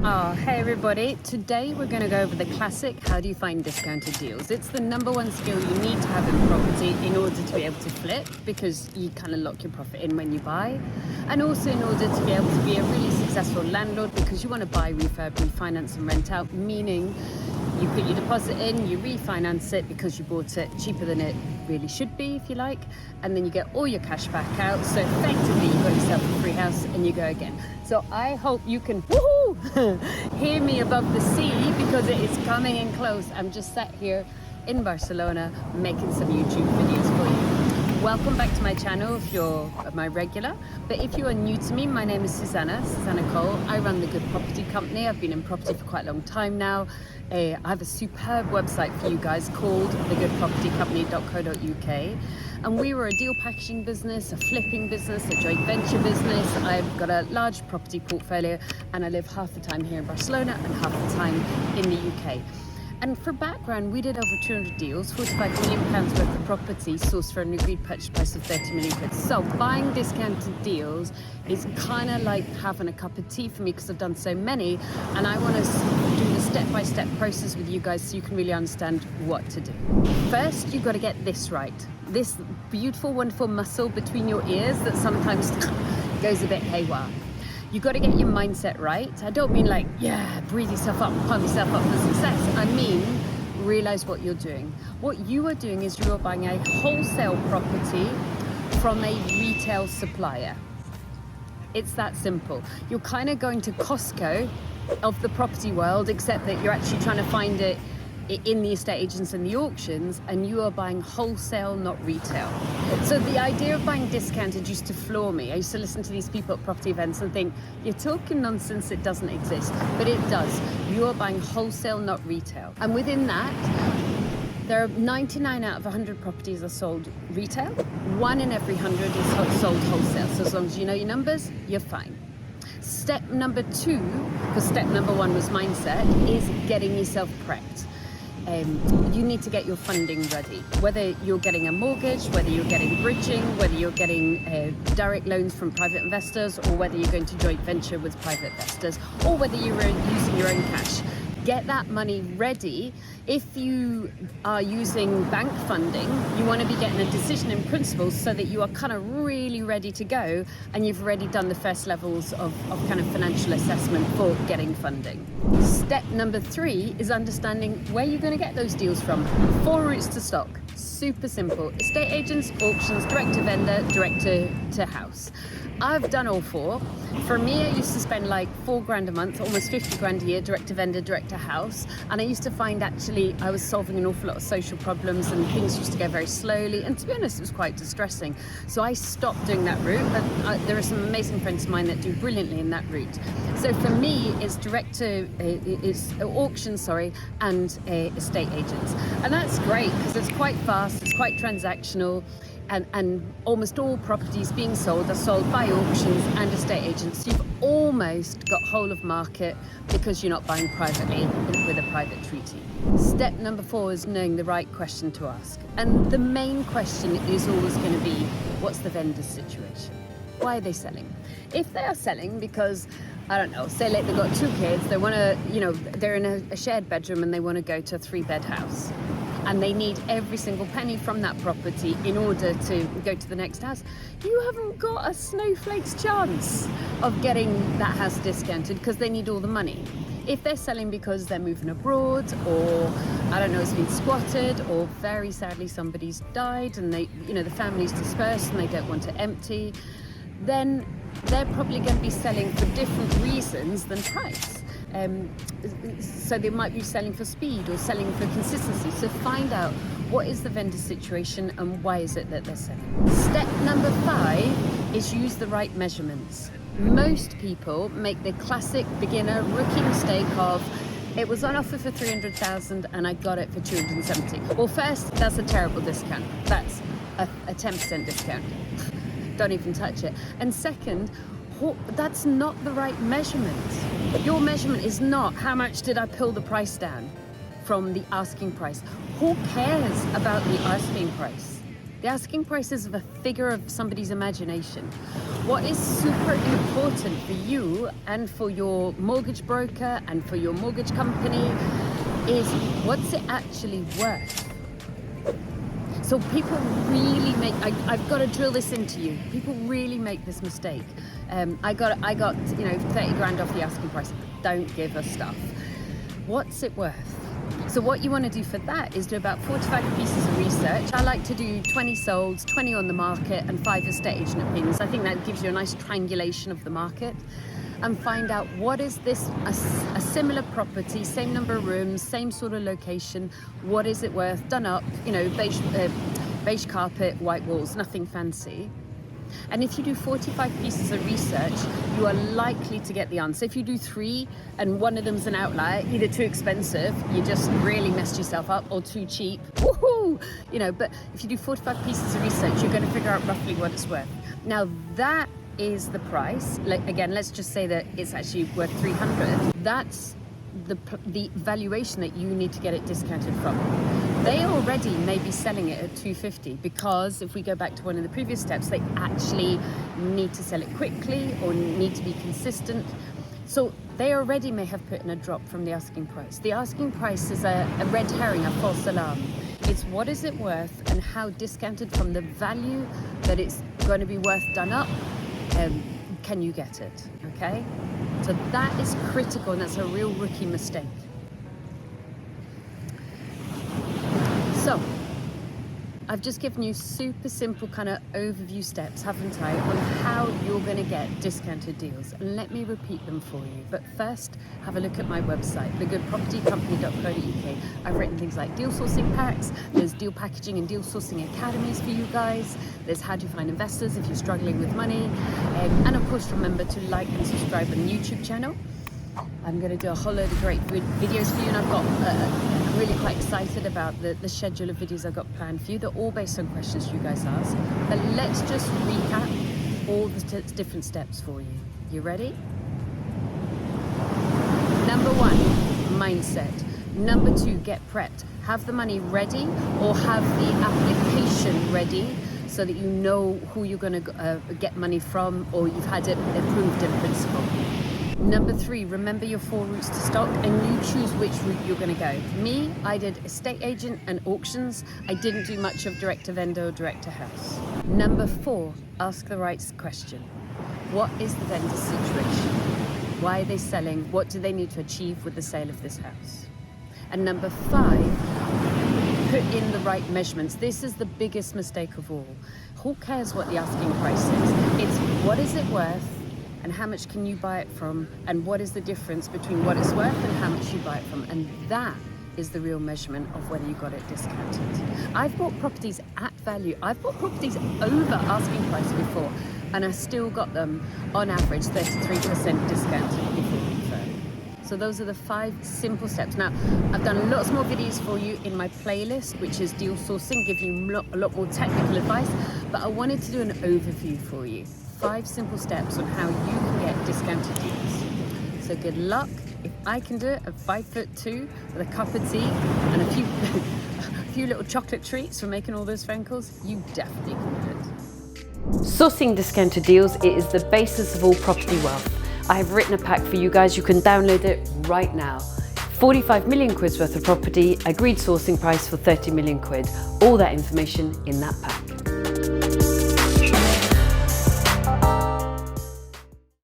Hey everybody, today we're going to go over the classic how do you find discounted deals. It's the #1 skill you need to have in property in order to be able to flip, because you kind of lock your profit in when you buy, and also in order to be able to be a really successful landlord, because you want to buy, refurb, refinance and rent out, meaning you put your deposit in, you refinance it because you bought it cheaper than it really should be, if you like, and then you get all your cash back out. So effectively you've got yourself a free house and you go again. So I hope you can hear me above the sea, because it is coming in close. I'm just sat here in Barcelona making some YouTube videos for you. Welcome back to my channel if you're my regular, but if you are new to me, my name is Susannah Cole. I run The Good Property Company. I've been in property for quite a long time now. I have a superb website for you guys called thegoodpropertycompany.co.uk, and we were a deal packaging business, a flipping business, a joint venture business. I've got a large property portfolio and I live half the time here in Barcelona and half the time in the UK. And for background, we did over 200 deals, £45 million worth of property sourced for an agreed purchase price of 30 million quid. So buying discounted deals is kind of like having a cup of tea for me, because I've done so many, and I want to do the step-by-step process with you guys so you can really understand what to do. First, you've got to get this right. This beautiful, wonderful muscle between your ears that sometimes goes a bit haywire. You got to get your mindset right. I don't mean like, yeah, breathe yourself up, pump yourself up for success. I mean, realize what you're doing. What you are doing is you are buying a wholesale property from a retail supplier. It's that simple. You're kind of going to Costco of the property world, except that you're actually trying to find it in the estate agents and the auctions, and you are buying wholesale, not retail. So the idea of buying discounted used to floor me. I used to listen to these people at property events and think, you're talking nonsense, it doesn't exist. But it does. You are buying wholesale, not retail. And within that, there are 99 out of 100 properties are sold retail. 1 in every 100 is sold wholesale. So as long as you know your numbers, you're fine. Step number 2, because step number 1 was mindset, is getting yourself prepped. You need to get your funding ready, whether you're getting a mortgage, whether you're getting bridging, whether you're getting direct loans from private investors, or whether you're going to joint venture with private investors, or whether you're using your own cash. Get that money ready. If you are using bank funding, you want to be getting a decision in principle so that you are kind of really ready to go, and you've already done the first levels of kind of financial assessment for getting funding. Step number 3 is understanding where you're going to get those deals from. 4 routes to stock. Super simple. Estate agents, auctions, direct to vendor, direct to house. I've done all 4. For me, I used to spend like £4 a month, almost 50 grand a year, direct to vendor, direct to house. And I used to find actually I was solving an awful lot of social problems, and things used to go very slowly. And to be honest, it was quite distressing. So I stopped doing that route, but there are some amazing friends of mine that do brilliantly in that route. So for me, it's auctions, and estate agents. And that's great because it's quite fast, it's quite transactional. And almost all properties being sold are sold by auctions and estate agents. You've almost got whole of market because you're not buying privately with a private treaty. Step number 4 is knowing the right question to ask. And the main question is always going to be, what's the vendor's situation? Why are they selling? If they are selling because, I don't know, say like they've got 2 kids, they want to, they're in a shared bedroom and they want to go to a 3-bed house, and they need every single penny from that property in order to go to the next house, you haven't got a snowflake's chance of getting that house discounted, because they need all the money. If they're selling because they're moving abroad, or I don't know, it's been squatted, or very sadly somebody's died and the family's dispersed and they don't want to empty, then they're probably going to be selling for different reasons than price. So they might be selling for speed or selling for consistency. So find out what is the vendor situation and why is it that they're selling. Step number 5 is use the right measurements. Most people make the classic beginner rookie mistake of, it was on offer for 300,000 and I got it for 270. Well, first, that's a terrible discount. That's a 10% discount. Don't even touch it. And second, that's not the right measurement. Your measurement is not how much did I pull the price down from the asking price. Who cares about the asking price? The asking price is a figure of somebody's imagination. What is super important for you and for your mortgage broker and for your mortgage company is what's it actually worth? So people really make, I've got to drill this into you. People really make this mistake. I got 30 grand off the asking price. Don't give us stuff. What's it worth? So what you want to do for that is do about 45 pieces of research. I like to do 20 solds, 20 on the market, and 5 estate agent opinions. I think that gives you a nice triangulation of the market. And find out what is this, a similar property, same number of rooms, same sort of location, what is it worth, done up, beige carpet, white walls, nothing fancy. And if you do 45 pieces of research, you are likely to get the answer. If you do 3 and one of them's an outlier, either too expensive, you just really messed yourself up, or too cheap, woohoo! But if you do 45 pieces of research, you're going to figure out roughly what it's worth. Now that is the price. Again, let's just say that it's actually worth 300. That's the valuation that you need to get it discounted from. They already may be selling it at 250 because if we go back to one of the previous steps, they actually need to sell it quickly or need to be consistent. So they already may have put in a drop from the asking price. The asking price is a red herring, a false alarm. It's what is it worth and how discounted from the value that it's going to be worth done up. Can you get it? Okay, so that is critical, and that's a real rookie mistake. So I've just given you super simple kind of overview steps, haven't I, on how you're going to get discounted deals. And let me repeat them for you. But first, have a look at my website, thegoodpropertycompany.co.uk. I've written things like deal sourcing packs, there's deal packaging and deal sourcing academies for you guys, there's how to find investors if you're struggling with money, and of course remember to like and subscribe on the YouTube channel. I'm going to do a whole load of great videos for you, and I've got I'm really quite excited about the schedule of videos I've got planned for you. They're all based on questions you guys ask. But let's just recap all the different steps for you. You ready? Number 1, mindset. Number 2, get prepped. Have the money ready or have the application ready so that you know who you're going to get money from, or you've had it approved in principle. Number 3, remember your 4 routes to stock and you choose which route you're going to go. Me, I did estate agent and auctions. I didn't do much of direct to vendor or direct to house. Number 4, ask the right question. What is the vendor's situation? Why are they selling? What do they need to achieve with the sale of this house? And number 5, put in the right measurements. This is the biggest mistake of all. Who cares what the asking price is? It's what is it worth? And how much can you buy it from, and what is the difference between what it's worth and how much you buy it from, and that is the real measurement of whether you got it discounted. I've bought properties at value. I've bought properties over asking price before, and I still got them on average 33% discounted before confirmed. So those are the 5 simple steps. Now, I've done lots more videos for you in my playlist, which is deal sourcing, giving you a lot more technical advice, but I wanted to do an overview for you. 5 simple steps on how you can get discounted deals. So good luck. If I can do it at 5'2" with a cup of tea and a few little chocolate treats for making all those phone calls, you definitely can do it. Sourcing discounted deals, it is the basis of all property wealth. I have written a pack for you guys. You can download it right now. 45 million quid's worth of property, agreed sourcing price for 30 million quid. All that information in that pack.